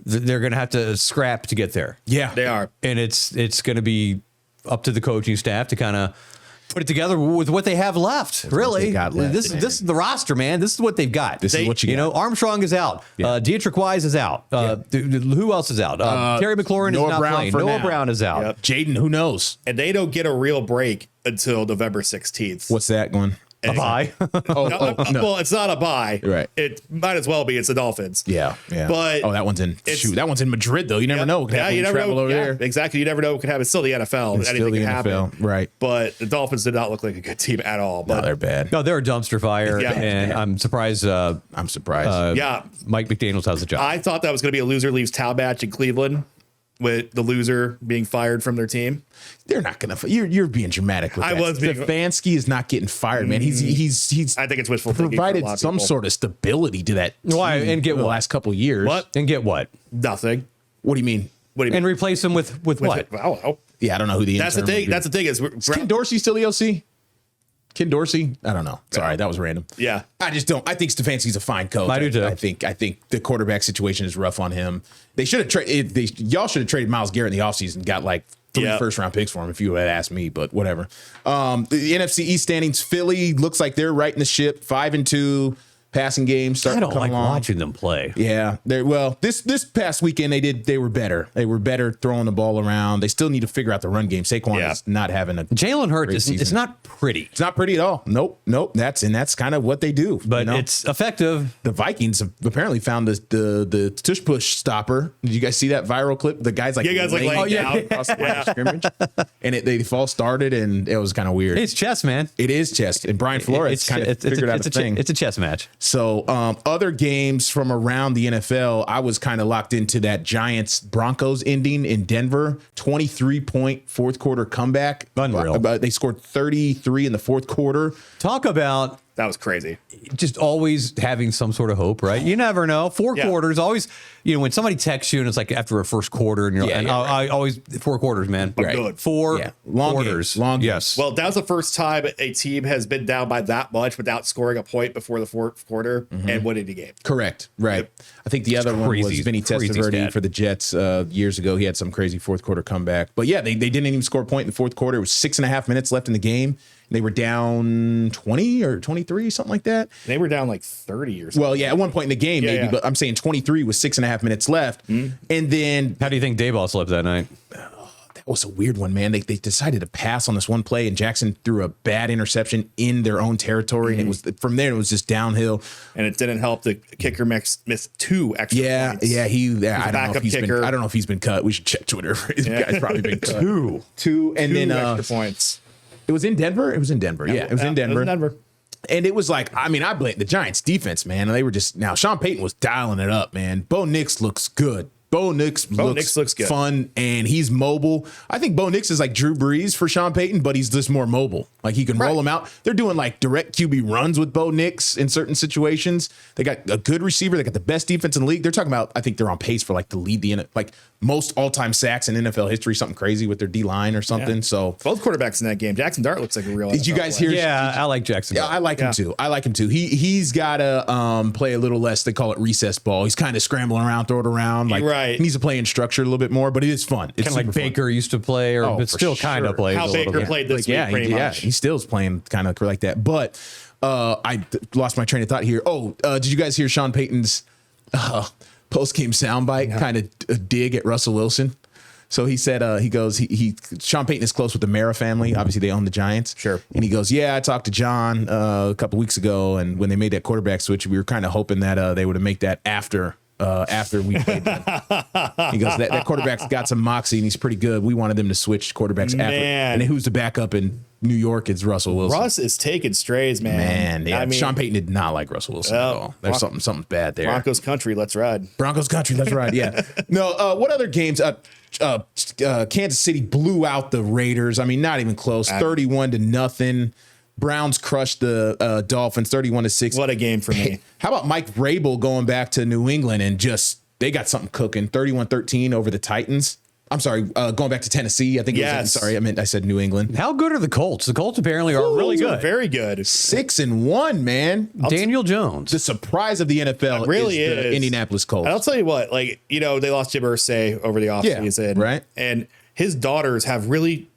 They're going to have to scrap to get there. Yeah, They are. And it's going to be up to the coaching staff to kind of put it together with what they have left. Really, this is the roster, man. This is what they've got. This is what you got. Armstrong is out. Dietrich Wise is out. Who else is out? Terry McLaurin is not playing. Noah Brown is out. Yep. Jaden, who knows? And they don't get a real break until November 16th. What's that, Glenn? A bye. No. Well, it's not a bye. Right. It might as well be. It's the Dolphins. Yeah. But that one's in Madrid though. You never know. You never know. Over there. Exactly. You never know what could happen. It's still the NFL. It's Anything still the can NFL. happen. Right. But the Dolphins did not look like a good team at all. But No, they're bad. No, they're a dumpster fire, and I'm surprised. I'm surprised. Mike McDaniels has a job. I thought that was going to be a loser leaves town match in Cleveland, with the loser being fired from their team. They're not gonna. You're being dramatic with that. Stefanski is not getting fired, man. He's. I think it's wishful thinking. Provided some sort of stability to that. Why and get the what? last couple of years? What and get what? Nothing. What do you mean? And replace him with what? I don't know. Yeah, I don't know who the. That's the thing. That's the thing is Ken Dorsey still the OC? Ken Dorsey? I don't know. Sorry, that was random. Yeah. I just don't. I think Stefanski's a fine coach. I do too. I think the quarterback situation is rough on him. They should have traded. Y'all should have traded Myles Garrett in the offseason. Got like 3 first-round picks for him if you had asked me, but whatever. The NFC East standings, Philly looks like they're right in the ship. 5-2 passing games. I don't like watching them play. Yeah, this past weekend they were better. They were better throwing the ball around. They still need to figure out the run game. Saquon is not having a Jalen Hurts. It's not pretty. It's not pretty at all. Nope. That's kind of what they do. But it's effective. The Vikings have apparently found the tush push stopper. Did you guys see that viral clip? The guy's like laying down across the line of scrimmage, and they false started, and it was kind of weird. It's chess, man. It is chess, and Brian Flores kind of figured out a thing. It's a chess match. So other games from around the NFL, I was kind of locked into that Giants-Broncos ending in Denver. 23-point fourth quarter comeback. Unreal. They scored 33 in the fourth quarter. Talk about that was crazy. Just always having some sort of hope, right? You never know. 4 quarters, always, when somebody texts you and it's like after a first quarter and you're I always 4 quarters, man. Right. Good. 4 long quarters. Games. Long yes. Well, that was the first time a team has been down by that much without scoring a point before the fourth quarter and winning the game. Correct. Right. Yep. I think the other one was Vinny Testaverde for the Jets years ago. He had some crazy fourth quarter comeback. But yeah, they didn't even score a point in the fourth quarter. It was 6.5 minutes left in the game. They were down 20 or 23, something like that. They were down like 30 or something. Well, yeah, at one point in the game, maybe, but I'm saying 23 with 6.5 minutes left. And then... How do you think Dayball slept that night? That was a weird one, man. They decided to pass on this one play, and Jackson threw a bad interception in their own territory. And it was from there, it was just downhill. And it didn't help. The kicker missed 2 extra points. Yeah, I don't know if he's been cut. We should check Twitter. This guy's probably been cut. Two, and then extra points. It was in Denver. It was in Denver. Yeah, it was in Denver. And it was like, I blame the Giants defense, man. And they were now Sean Payton was dialing it up, man. Bo Nix looks good. Bo Nix looks good. Fun, and he's mobile. I think Bo Nix is like Drew Brees for Sean Payton, but he's just more mobile. Like he can roll him out. They're doing like direct QB runs with Bo Nix in certain situations. They got a good receiver. They got the best defense in the league. They're talking about, I think they're on pace for like to lead like most all-time sacks in NFL history, something crazy with their D-line or something. Yeah. So both quarterbacks in that game. Jackson Dart looks like a real. Did you guys hear? Yeah, I like Jackson Dart. Yeah, I like him too. I like him too. He's got to play a little less. They call it recess ball. He's kind of scrambling around, throw it around. Like he needs to play in structure a little bit more, but it is fun. It's kind of like Baker used to play, but still kind of plays. How Baker played this week, pretty much. Yeah, he still is playing kind of like that. But I lost my train of thought here. Did you guys hear Sean Payton's post-game soundbite kind of dig at Russell Wilson? So he said, Sean Payton is close with the Mara family. Obviously, they own the Giants. Sure. And he goes, yeah, I talked to John a couple weeks ago, and when they made that quarterback switch, we were kind of hoping that they would have made that after we played them. He goes, that quarterback's got some moxie, and he's pretty good. We wanted them to switch quarterbacks after. And who's the backup in New York? It's Russell Wilson. Russ is taking strays, man. Yeah. I mean, Sean Payton did not like Russell Wilson at all. There's something bad there. Broncos country, let's ride. Broncos country, let's ride. Yeah. No. What other games? Kansas City blew out the Raiders. I mean, not even close. 31-0. Browns crushed the Dolphins 31-6. What a game for me. How about Mike Vrabel going back to New England and they got something cooking, 31-13 over the Titans. I'm sorry, going back to Tennessee. I think. Yes. I said New England. How good are the Colts? The Colts apparently are really good. Very good. 6-1, man. Daniel Jones. The surprise of the NFL really is the Indianapolis Colts. And I'll tell you what, they lost Jim Irsay over the offseason. Yeah, right. And his daughters have really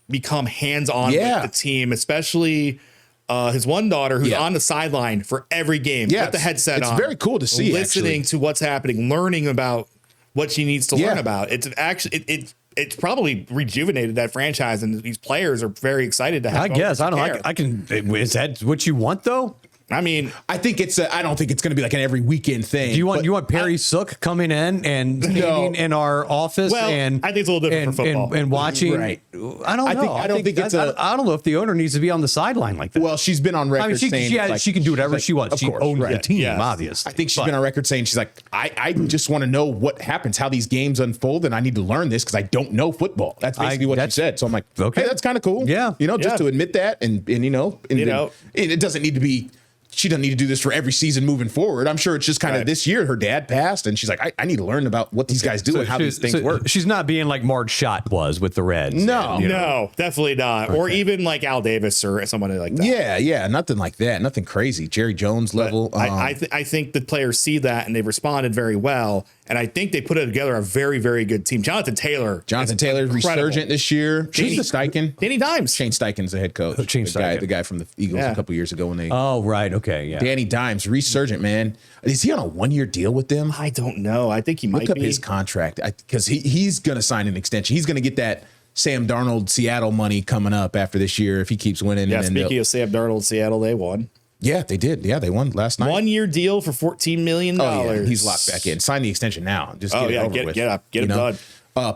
become hands-on with the team, especially his one daughter who's on the sideline for every game with the headset on. It's very cool to see, listening to what's happening, learning about what she needs to learn about. It's actually it's probably rejuvenated that franchise, and these players are very excited to have. I guess I don't. I can. Is that what you want though? I mean, I think I don't think it's going to be like an every weekend thing. Do you want Perry Sook coming in and standing in our office? Well, and I think it's a little different for football and watching. Right. I don't know. I don't think it's I don't know if the owner needs to be on the sideline like that. Well, she's been on record. I mean, saying she can do whatever she wants. She owns the team, obviously. I think she's been on record saying she's like, I just want to know what happens, how these games unfold, and I need to learn this because I don't know football. That's basically what she said. So I'm like, okay, hey, that's kind of cool. Yeah, just to admit that, and it doesn't need to be. She doesn't need to do this for every season moving forward. I'm sure it's just kind of this year her dad passed, and she's like, I need to learn about what these guys do and how these things work. She's not being like Marge Schott was with the Reds. No, definitely not. Okay. Or even like Al Davis or somebody like that. Yeah, nothing like that. Nothing crazy. Jerry Jones level. I think the players see that, and they've responded very well. And I think they put it together a very, very good team. Jonathan Taylor resurgent this year. Shane Steichen. Danny Dimes. Shane Steichen's the head coach. The guy from the Eagles a couple years ago when they. Oh, right. Okay. Yeah. Danny Dimes, resurgent, man. Is he on a 1-year deal with them? I don't know. I think he might be. Look up his contract because he's going to sign an extension. He's going to get that Sam Darnold Seattle money coming up after this year if he keeps winning. Yeah, speaking of Sam Darnold Seattle, they won. Yeah, they did. Yeah, they won last night. 1-year deal for $14 million. Oh, yeah. He's locked back in. Sign the extension now. Just get it over with. Get it done.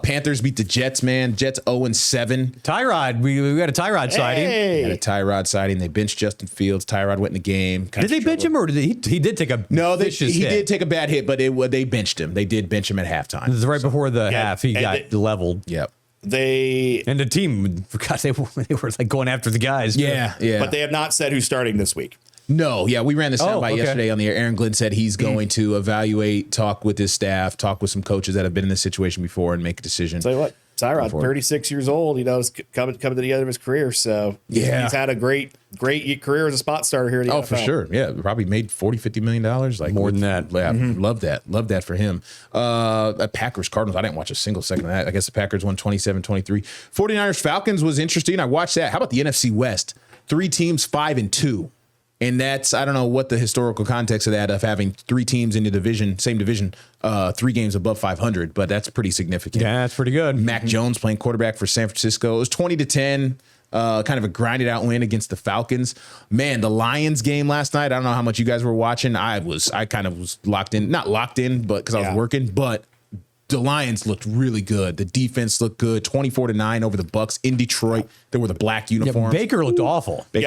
Panthers beat the Jets, man. Jets 0-7. Tyrod. We got a Tyrod sighting. Had a Tyrod sighting. They benched Justin Fields. Tyrod went in the game. Did they bench him, or did he did take a he did take a bad hit, but they benched him. They did bench him at halftime. This is right before the half. He got leveled. Yep. And the team, God, they were like going after the guys. Yeah. But they have not said who's starting this week. No, yeah, we ran this soundbite yesterday on the air. Aaron Glenn said he's going to evaluate, talk with his staff, talk with some coaches that have been in this situation before, and make a decision. Tell you what, Tyrod, 36 years old, is coming to the end of his career. So he's had a great career as a spot starter here at the NFL. For sure. Yeah, probably made $40-50 million. Like more than that. Yeah, love that for him. Packers Cardinals. I didn't watch a single second of that. I guess the Packers won 27-23. 49ers Falcons was interesting. I watched that. How about the NFC West? 3 teams 5-2. And that's, I don't know what the historical context of that, of having 3 teams in the same division, 3 games above 500, but that's pretty significant. Yeah, that's pretty good. Mac Jones playing quarterback for San Francisco. It was 20-10, kind of a grinded out win against the Falcons. Man, the Lions game last night, I don't know how much you guys were watching. I kind of was locked in, not locked in, but because I was working, but the Lions looked really good. The defense looked good. 24-9 over the Bucs in Detroit. They were the black uniforms. Yeah, Baker looked awful. He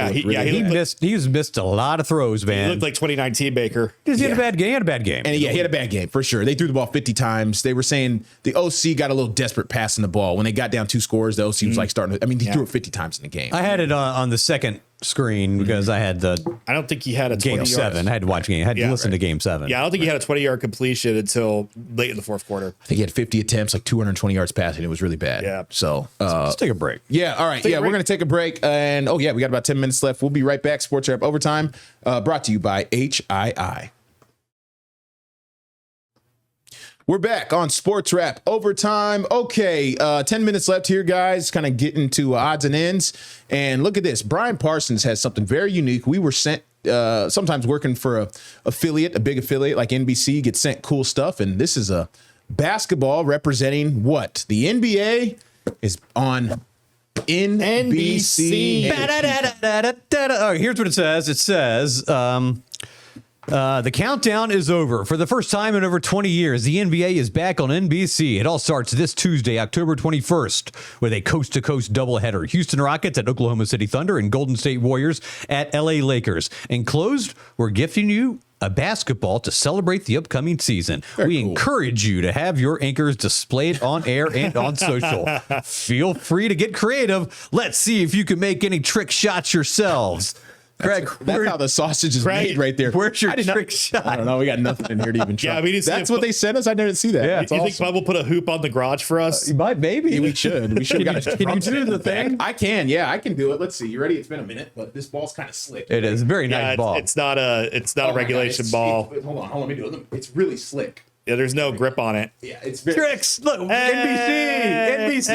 missed a lot of throws, man. He looked like 2019 Baker. He had a bad game. And he had a bad game for sure. They threw the ball 50 times. They were saying the OC got a little desperate passing the ball. When they got down 2 scores, the OC was like starting to, he threw it 50 times in the game. I had it on the second screen because I had I don't think he had a game 7. I had to watch game. I had to listen to game 7. Yeah, I don't think he had a 20-yard completion until late in the fourth quarter. I think he had 50 attempts, like 220 yards passing. It was really bad. Yeah. So let's take a break. Yeah. All right. We're going to take a break. And we got about 10 minutes left. We'll be right back. Sportswrap Overtime, brought to you by HII. We're back on Sportswrap Overtime. Okay, 10 minutes left here, guys. Kind of getting to odds and ends. And look at this. Brian Parsons has something very unique. We were sent, sometimes working for a big affiliate like NBC, get sent cool stuff. And this is a basketball representing what? The NBA is on NBC. Oh, here's what it says. It says, the countdown is over. For the first time in over 20 years, the NBA is back on NBC. It all starts this Tuesday, October 21st, with a coast-to-coast doubleheader. Houston Rockets at Oklahoma City Thunder and Golden State Warriors at LA Lakers. Enclosed, we're gifting you a basketball to celebrate the upcoming season. We encourage you to have your anchors displayed on air and on social. Feel free to get creative. Let's see if you can make any trick shots yourselves. Craig, that's how the sausage is made right there. Where's your trick shot? I don't know. We got nothing in here to even try. Yeah, we need to That's what they sent us. I didn't see that. Yeah, That's you awesome. think Bub will put a hoop on the garage for us? You might, maybe. Yeah, we should. We should. Can you do the thing? I can. Yeah, I can do it. Let's see. You ready? It's been a minute, but this ball's kind of slick. It is a very nice Yeah, ball. it's not a Oh, regulation ball. Hold on. Let me do it. It's really slick. Yeah, there's no grip on it. Yeah, it's very Tricks. Look, NBC.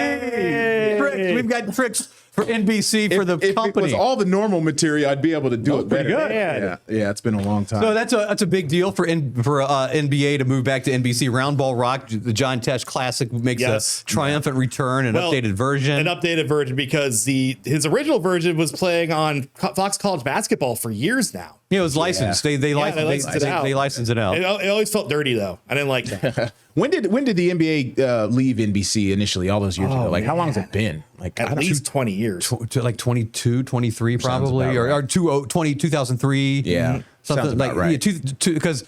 Tricks. We've got tricks for NBC for the If company. it was all the normal material, I'd be able to do it pretty better. good. Yeah, it's been a long time. So that's a big deal for NBA to move back to NBC. Round Ball Rock, the John Tesh Classic, makes Yes. a triumphant return, an updated version. An updated version because his original version was playing on Fox College Basketball for years now. It was licensed. They licensed it out. They licensed it out. It always felt dirty though. I didn't like that. When did the NBA leave NBC initially all those years ago? Like, how long has it been? Like, At least 20 years. To like 22, 23 probably, about or 2003. Yeah. Sounds Something about like right. because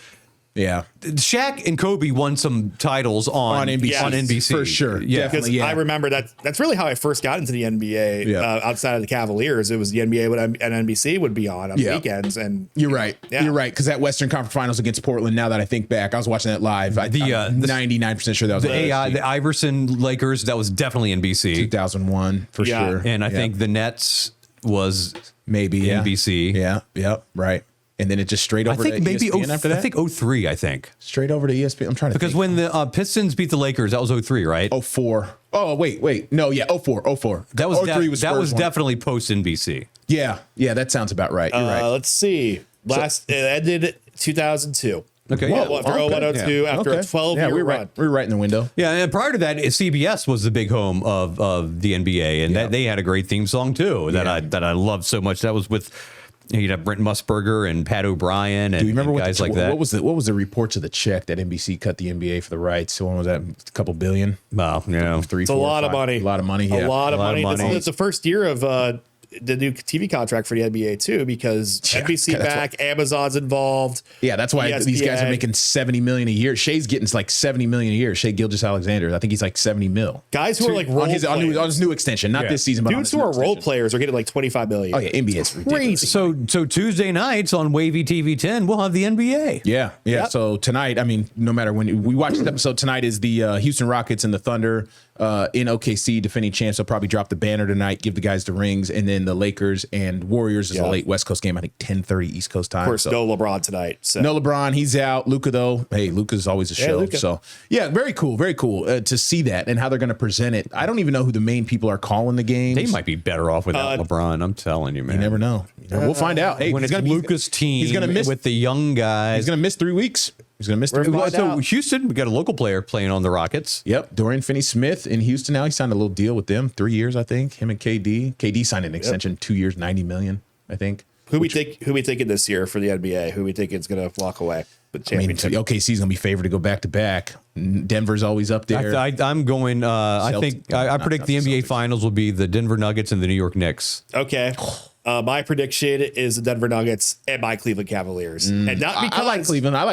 yeah, Shaq and Kobe won some titles on NBC. Yes, on NBC for sure. Yeah, Because Definitely, I remember that's really how I first got into the NBA outside of the Cavaliers. It was the NBA and NBC would be on weekends. And You're right. Yeah. You're right. Because that Western Conference Finals against Portland, now that I think back, I was watching that live. I'm 99% sure that was the Iverson Lakers, that was definitely NBC. 2001 for sure. And I think the Nets was maybe NBC. Yeah. Yep. Right. And then it just straight over I think to maybe ESPN after that. I think 03, I think. Straight over to ESPN. I'm trying to Because think. when the Pistons beat the Lakers, that was 03, right? 04. Oh, wait. No, yeah, 04. That was 03 was that Spurs was one. definitely post NBC. Yeah, that sounds about right. You're right. let's see. It ended 2002. Okay, Well, after 0102, after a 12-year run. We were right in the window. Yeah, and prior to that, CBS was the big home of the NBA, and that they had a great theme song too that I loved so much. That was with Brent Musburger and Pat O'Brien and, Do you remember and guys like that. What was the reports of the check that NBC cut the NBA for the rights? So when was that? A couple billion? Wow, yeah, Three, It's a four, lot of five. money. A lot of money. Yeah. A lot of money. money. It's the first year of the new TV contract for the NBA too, because NBC that's back, Amazon's involved. Yeah, that's why these guys are ESPN. making $70 million a year. Shea's getting like $70 million a year. Shea Gilgeous-Alexander, I think he's like $70 million. Guys who are like role on his players. new extension, not this season, but Dudes who are role players are getting like $25 million. Oh yeah, NBA is ridiculous. So Tuesday nights on Wavy TV 10, we'll have the NBA. Yeah. Yep. So tonight, I mean, no matter when we watch this episode, tonight is the Houston Rockets and the Thunder in OKC, defending champs. They'll probably drop the banner tonight, give the guys the rings, and then the Lakers and Warriors is a late West Coast game. I think 10:30 East Coast time. Of course, no LeBron tonight. So. No LeBron, he's out. Luka though, hey, Luka's always a show. Luka. So yeah, very cool to see that and how they're going to present it. I don't even know who the main people are calling the games. They might be better off without LeBron. I'm telling you, man. You never know. We'll find out. Hey, when it's Luka's team, he's gonna miss with the young guys. He's going to miss 3 weeks. He's going to miss 3 We're weeks. gonna So Houston, we got a local player playing on the Rockets. Yep, Dorian Finney-Smith in Houston now. He signed a little deal with them, 3 years, I think. Him and KD. KD signed an extension, 2 years, $90 million, I think. Who we thinking this year for the NBA? Who we think is going to walk away with the I mean, championship? OKC's going to be favored to go back to back. Denver's always up there. I'm going. I predict the not the NBA Celtics. Finals will be the Denver Nuggets and the New York Knicks. Okay. My prediction is the Denver Nuggets and my Cleveland Cavaliers. And not because I like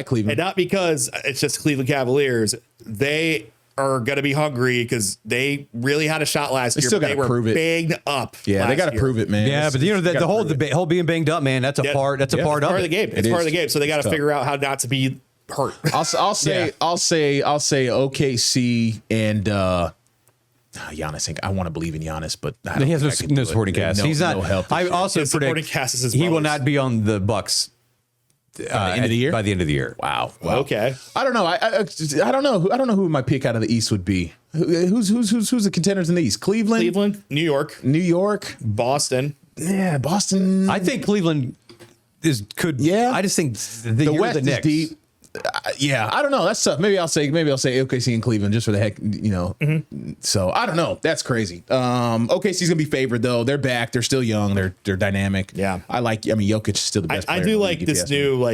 Cleveland. And not because it's just Cleveland Cavaliers. They are going to be hungry because they really had a shot last year. still But they gotta were prove it. banged up. Yeah, they got to year. prove it, man. Yeah, but the whole being banged up, man. That's a part. That's a part of the game. It's It part is. of the game. So they got to tough. figure out how not to be hurt. I'll say OKC and Giannis. I want to believe in Giannis, but I don't He has think I can no do it. supporting cast. No, He's not. no health I issues. also His supporting predict cast is his he will brothers. not be on the Bucks end of the year? By the end of the year. Wow. Okay. I don't know. I don't know. I don't know who my pick out of the East would be. Who's the contenders in the East? Cleveland, New York, New York, Boston. yeah, Boston. I think Cleveland could. Yeah. I just think the West Knicks. is deep. Yeah, I don't know. That's tough. Maybe I'll say OKC and Cleveland just for the heck, So I don't know. That's crazy. OKC's gonna be favored though. They're back. They're still young. They're dynamic. Yeah. Jokic is still the best player. I do like this new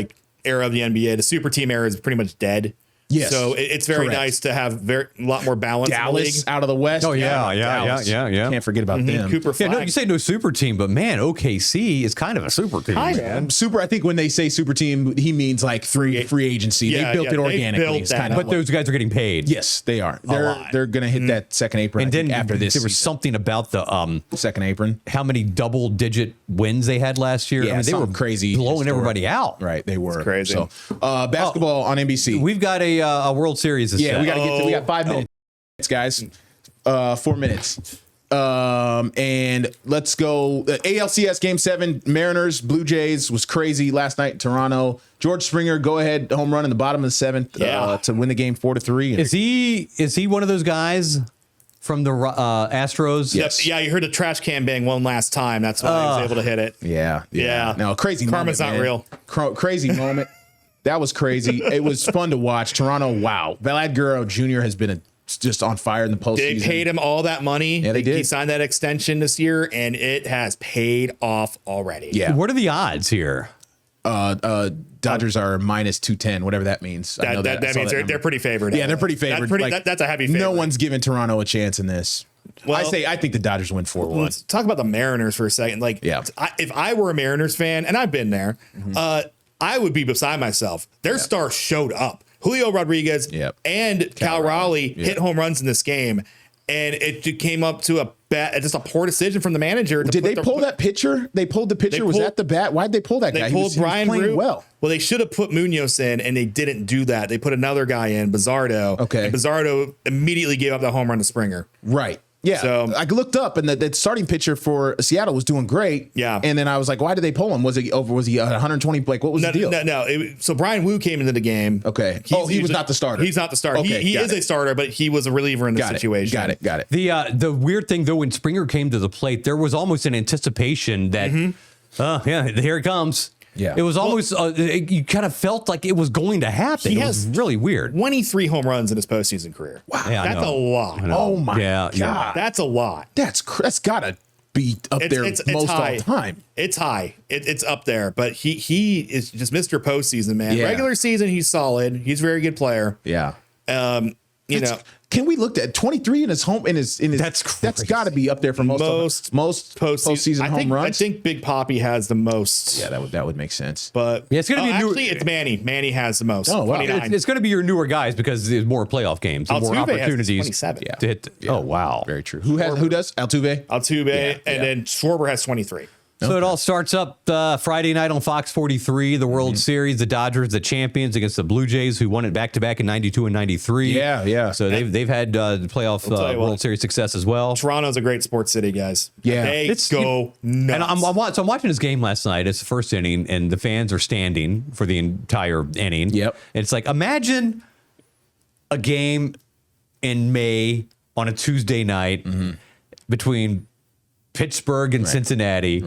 era of the NBA. The super team era is pretty much dead. Yes. So it's very nice to have a lot more balance. Dallas in the league. out of the West. Oh, yeah. Can't forget about them. Cooper Flag. Yeah, no, you say no super team, but man, OKC is kind of a super team. Man. Super. I think when they say super team, he means like free agency. They built it organically. Built that. But those guys are getting paid. Yes, they are. They're going to hit that second apron. And then after this, there was something about the second apron. how many double-digit wins they had last year. Yeah, I mean, they were crazy, blowing everybody out. Right, they were. It's crazy. So, basketball on NBC. We've got a World Series. We got to get to. We got 5 minutes, guys. 4 minutes. And let's go. ALCS Game 7, Mariners, Blue Jays was crazy last night in Toronto. George Springer, go ahead, home run in the bottom of the 7th to win the game 4-3. Is he one of those guys from the Astros? Yes. Yeah, you heard the trash can bang one last time. That's why he was able to hit it. Yeah. No, crazy Karma's moment, not real. Crazy moment. That was crazy. It was fun to watch. Toronto, wow. Vlad Guerrero Jr. has been just on fire in the postseason. They paid him all that money. Yeah, they did. He signed that extension this year, and it has paid off already. Yeah. What are the odds here? Dodgers are minus 210, whatever that means. That means they're pretty favored. Yeah, they're pretty favored. That's a heavy favorite. No one's giving Toronto a chance in this. Well, I think the Dodgers win 4-1. Let's talk about the Mariners for a second. If I were a Mariners fan, and I've been there, I would be beside myself. Their star showed up. Julio Rodriguez and Cal Raleigh hit home runs in this game, and it came up to just a poor decision from the manager. Did they pull that pitcher? They pulled the pitcher. Was that the bat? Why'd they pull that guy? They pulled Brian Root. Well, they should have put Munoz in, and they didn't do that. They put another guy in, Bizzardo. Okay. And Bizzardo immediately gave up the home run to Springer. Right. Yeah, so I looked up, and the starting pitcher for Seattle was doing great. Yeah, and then I was like, "Why did they pull him? Was he 120? Like, what was the deal?" No. So Brian Wu came into the game. Okay. He was not the starter. He's not the starter. Okay, he is a starter, but he was a reliever in the situation. Got it. The weird thing though, when Springer came to the plate, there was almost an anticipation that, here it comes. Yeah, it was almost you kind of felt like it was going to happen. It was really weird. 23 home runs in his postseason career. Wow, that's a lot. Oh my God, that's a lot. That's gotta be up there most all time. It's high. It's up there. But he is just Mr. Postseason, man. Yeah. Regular season, he's solid. He's a very good player. Yeah. Can we look at 23 in his home in his that's got to be up there for most postseason home runs. I think Big Papi has the most. Yeah, that would make sense. But it's going to be it's Manny. Manny has the most. Oh, wow. It's going to be your newer guys because there's more playoff games and more opportunities 27. to hit. Oh wow, very true. Who does Altuve? Then Schwarber has 23. So it all starts up Friday night on Fox 43, the World Series, the Dodgers, the champions against the Blue Jays, who won it back-to-back in 92 and 93. Yeah. So they've had the playoff World Series success as well. Toronto's a great sports city, guys. Yeah. They go nuts. And I'm watching this game last night. It's the first inning, and the fans are standing for the entire inning. Yep. And it's like, imagine a game in May on a Tuesday night between Pittsburgh and Cincinnati,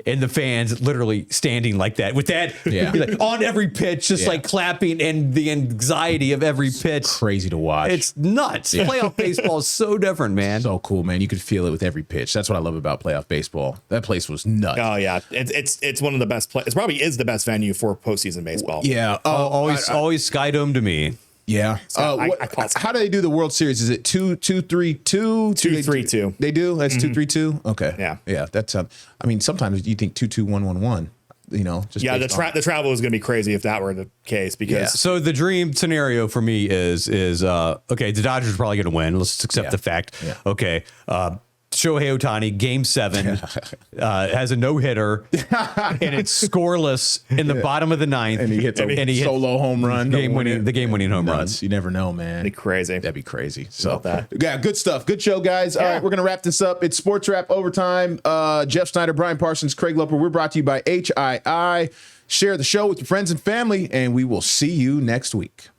and the fans literally standing like that with that like, on every pitch, just like clapping, and the anxiety of every pitch. Crazy to watch. It's nuts. Playoff baseball is so different, man. So cool, man. You could feel it with every pitch. That's what I love about playoff baseball. That place was nuts. Oh yeah, it's one of the best. It probably is the best venue for postseason baseball. Yeah. Always Sky Dome to me. Yeah. How do they do the World Series? Is it 2-3-2? 2-3-2. They do? That's 2-3-2? Okay. Yeah. Yeah. That's I mean, sometimes you think 2-2-1-1-1. The travel is going to be crazy if that were the case because So the dream scenario for me is okay, the Dodgers are probably going to win. Let's accept the fact. Yeah. Okay. Shohei Ohtani, Game 7, has a no-hitter, and it's scoreless in the bottom of the ninth. And he hits a solo home run. The game-winning home run. You never know, man. That'd be crazy. That'd be crazy. So, yeah, good stuff. Good show, guys. All right, we're going to wrap this up. It's Sportswrap Overtime. Jeff Snyder, Brian Parsons, Craig Loper. We're brought to you by HII. Share the show with your friends and family, and we will see you next week.